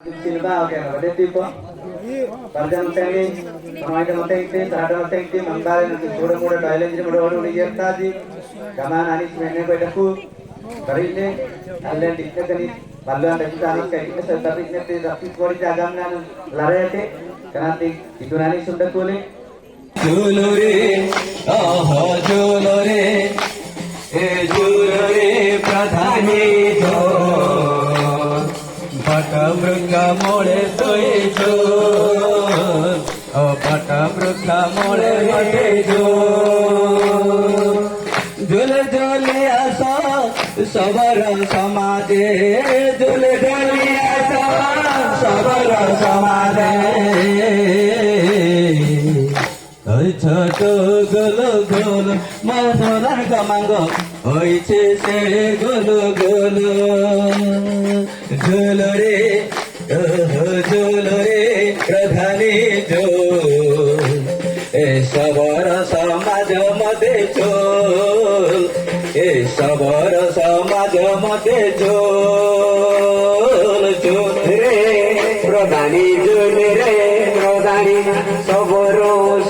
Silva oke ada tipo Parjan tadi pemain motek di terhadap motek di mangkal nanti muda toilet jadi muda lihat tadi kaman anis mene bedaku karine allen dikkat ini baluan dari tadi kayak ini tapi nanti tapi kori jagamnya lari itu nanti itu nanti sudah boleh Julore, oh julore, julore pradhani jo. Bata brukha mole soe jo, oh bata brukha mole mate jo. Jule jule asa sabara samade, jule jule asa sabara samade. ছোট গোলো গোলো মধুরার গমাঙ্গ হইছে সে গোলো গোলো ঝোলো রে প্রধানী ঝোল এ সবর সমাজ মতে চোল এ সবর সমাজ মতে চোল চোল রে প্রধানী ঝোল রে প্রধানী সবর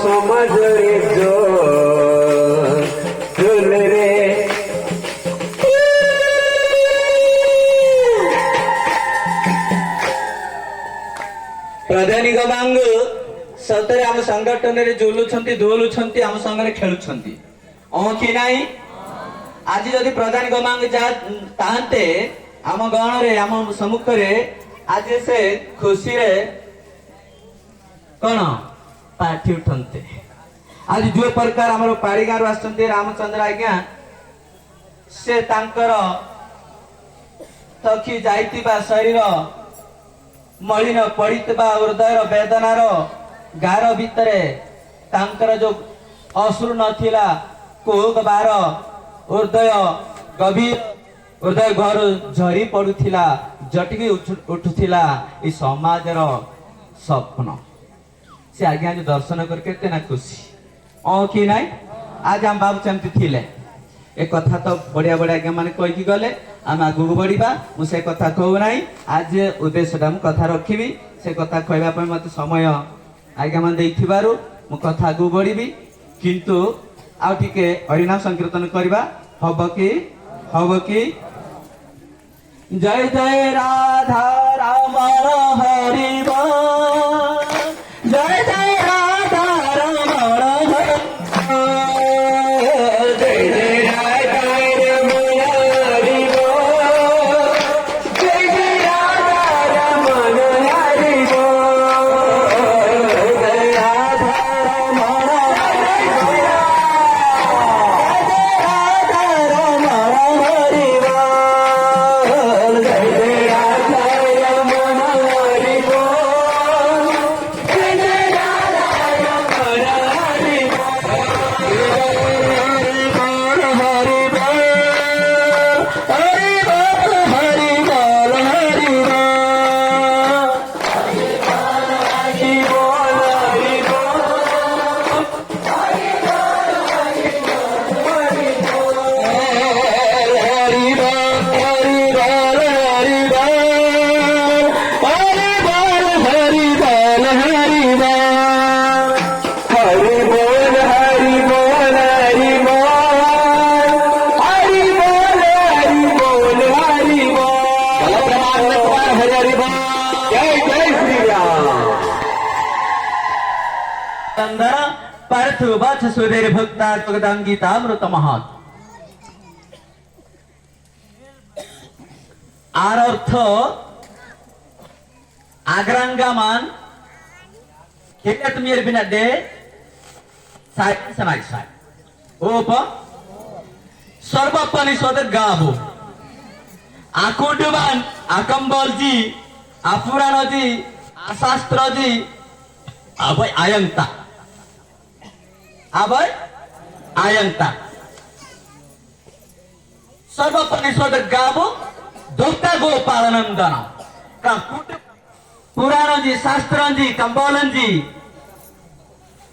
সমাজ রে ঝোল রে ପ୍ରଧାନୀ ଗମାଙ୍ଗ ସତରେ ଆମ ସଂଗଠନରେ ଝୁଲୁଛନ୍ତି ଦୋଲୁଛନ୍ତି ଆମ ସାଙ୍ଗରେ ଖେଳୁଛନ୍ତି କି ନାହିଁ ଆଜି ଯଦି ପ୍ରଧାନୀ ଗମାଙ୍ଗ ଯାହା ତାହାନ୍ତେ ଆମ ଗଣରେ ଆମ ସମ୍ମୁଖରେ ଆଜି ସେ ଖୁସିରେ କଣ ପାଠି ଉଠନ୍ତେ ଆଜି ଯୋଉ ପ୍ରକାର ଆମର ପାଡ଼ିଗାଁରୁ ଆସିଛନ୍ତି ରାମଚନ୍ଦ୍ର ଆଜ୍ଞା ସେ ତାଙ୍କର ଥକି ଯାଇଥିବା ଶରୀର ମଳିନ ପଡ଼ିଥିବା ହୃଦୟର ବେଦନାର ଗାର ଭିତରେ ତାଙ୍କର ଯୋଉ ଅଶ୍ରୁ ନଥିଲା କୋହ ବାର ହୃଦୟ ଗଭୀର ହୃଦୟ ଘରୁ ଝରି ପଡୁଥିଲା ଜଟିକି ଉଠୁଥିଲା ଏ ସମାଜର ସ୍ୱପ୍ନ ସେ ଆଜ୍ଞା ଯୋଉ ଦର୍ଶନ କରି କେତେ ନା ଖୁସି କି ନାଇଁ ଆଜି ଆମ ବାବୁ ସେମିତି ଥିଲେ ଏ କଥା ତ ବଢିଆ ବଢିଆ ଆଜ୍ଞା ମାନେ କହିକି ଗଲେ ଆମେ ଆଗକୁ ବଢିବା ମୁଁ ସେ କଥା କହୁ ନାହିଁ ଆଜି ଉଦ୍ଦେଶ୍ୟଟା ମୁଁ କଥା ରଖିବି ସେ କଥା କହିବା ପାଇଁ ମତେ ସମୟ ଆଜ୍ଞା ମାନେ ଦେଇଥିବାରୁ ମୁଁ କଥା ଆଗକୁ ବଢିବି କିନ୍ତୁ ଆଉ ଟିକେ ହରିନାମ ସଂକୀର୍ତ୍ତନ କରିବା ହବ କି ଜୟ ଜୟ ରାଧା ରାମର ହରିବ ଜୟ ଜୟ ରାଧା ରାମର पार्थुवत्स सुधीर भक्ता जगदांगीतामृत महत् আর অর্থ আগ্রাঙ্গামান কেটা তুমি এর বিনা দে সাই সমাজ সাই ওপ সর্বপনিষদ গাবো আকুটবান আকম্বলজি আপুরাণজি আশাস্ত্রজি আবৈ আয়ংতা আবৈ আয়ংতা সর্বপনিষদ গাবো दोक्ता गोपालनंदन पुराण जी शास्त्र जी कंबोलन जी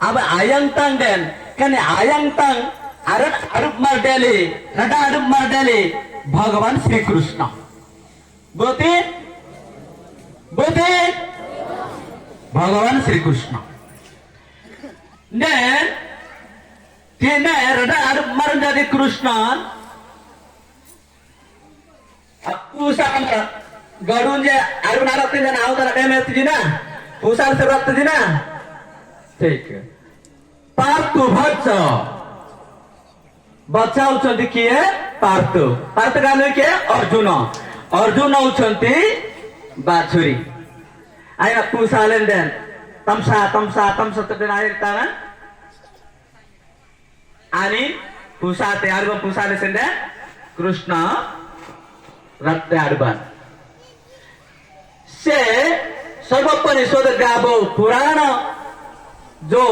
अब आयंगतांग देन कने आयंगतांग अरुप मार डेले नटा अरुप मार डेले भगवान श्री कृष्ण बोते Bote Bhagavan Sri Krishna. Then Radha Marandadi Krishna Pusang Garun je Arun Arati je naam tara dem eti na Pusang se rat ji na ठीक है पार्थु बच्चा बच्चा उचंती किए पार्थु पार्थ का नाम किए अर्जुन अर्जुन उचंती बाछुरी आया पुसालेन देन तमसा तमसा आयर ताना आणि पुसाते आर्ब पुसाले सेंदे कृष्ण रत्ते आर्बन से सर्वोपनिषद गावो पुराण जो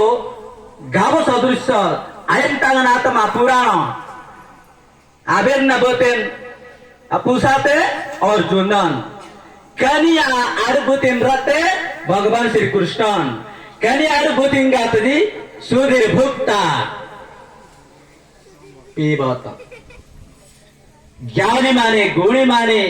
गावो सदृश आयन तांगन आत्मा पुराण आबेर नबोतेन पुसाते अर्जुनन कनिया आरुभूतिन रते भगवान श्री कृष्णन कनिया आरुभूतिन गातदी सुधीर भुक्ता पीबत ज्ञानी माने गुणी माने